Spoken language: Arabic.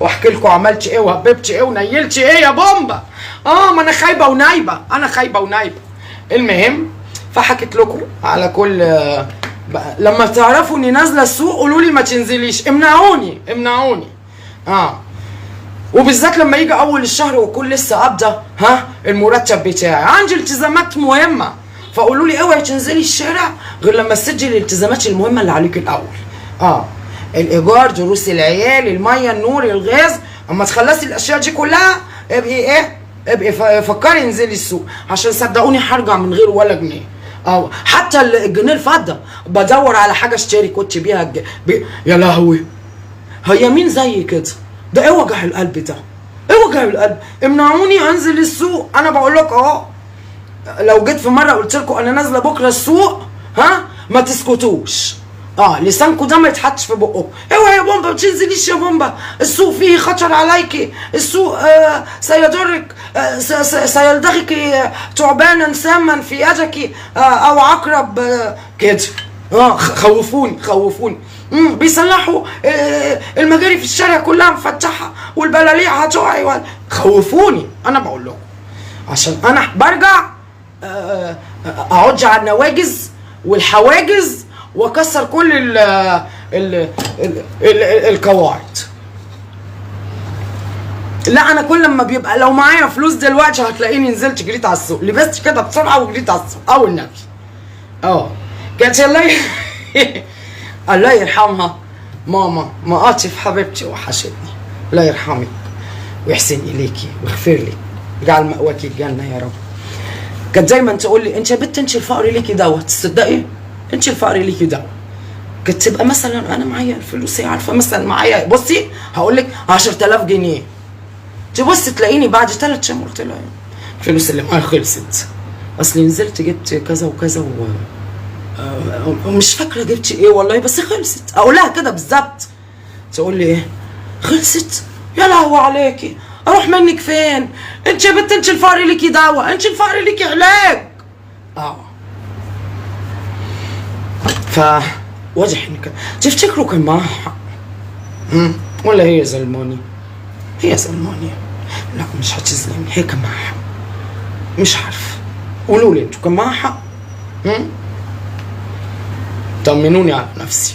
واحكي لكم عملت ايه وهببت ايه ونيلت ايه يا بومبا. ما انا خايبه ونايبه، انا خايبه ونايبه. المهم فحكيت لكم على كل لما تعرفوا اني نازله السوق قولوا لي ما تنزليش، امنعوني امنعوني. وبالذات لما يجي اول الشهر واكون لسه قابضه المرتب بتاعي، عندي التزامات مهمه، فقولوا لي اوعي تنزلي الشارع غير لما تسجلي الالتزامات المهمه اللي عليك الاول. الايجار، دروس العيال، الميه، النور، الغاز. اما تخلصي الاشياء دي كلها ابقي فكري انزلي السوق، عشان صدقوني هرجع من غير ولا جنيه. حتى الجنيه الفضه بدور على حاجه اشتري كنت بيها يا لهوي، هي مين زي كده؟ ده ايه وجع القلب ده؟ ايه وجع القلب؟ امنعوني انزل السوق. انا بقول لك لو جيت في مره قلت لكم انا نازله بكره السوق ما تسكتوش. لسانكم ده ما يتحطش في بقكم. اوعي يا بومبا ما تنزليش يا بومبا، السوق فيه خطر عليكي، السوق سيضرك، سيلدغك ثعبانا ساما في يدك او عقرب كده. خوفوني خوفوني. بيصلحوا المجاري في الشارع كلها مفتحه والبلاليع هتقعي. خوفوني. انا بقول لكم عشان انا برجع اعج على النواجز والحواجز واكسر كل القواعد. لا انا كل ما بيبقى لو معايا فلوس دلوقتي هتلاقيني نزلت جريت على السوق، لبست كده بسرعه وجريت على السوق. النبي كانت الله يرحمها ماما مقاطف حبيبتي وحشتني، الله يرحمك ويحسن اليكي ويغفر لك، يجعل مأواكي الجنه يا رب. كانت دايما تقول لي انت يا بنت انت الفقر ليكي دواء، تصدقي؟ انت الفقر ليكي دواء. كانت تبقى مثلا انا معايا الفلوس، هي عارفه مثلا معايا، بصي هقول لك 10000 جنيه، تبص تلاقيني بعد 3 ايام قلت لها الفلوس اللي معايا خلصت، اصلي نزلت جبت كذا وكذا ومش فاكره جبت ايه والله بس خلصت. اقول لها كده بالظبط، تقول لي ايه خلصت؟ يا لهوي عليكي، اروح منك فين؟ انت يا بنت انت الفقر ليكي دواء، انت الفقر ليكي علاج. فواضح انك تفتكروا كان معاها حق ولا هي ظلماني؟ هي ظلماني. لا مش هتظلمني، هي كان معاها حق. مش عارفه، قولوا لي انتوا كان معاها حق. طمنوني على نفسي.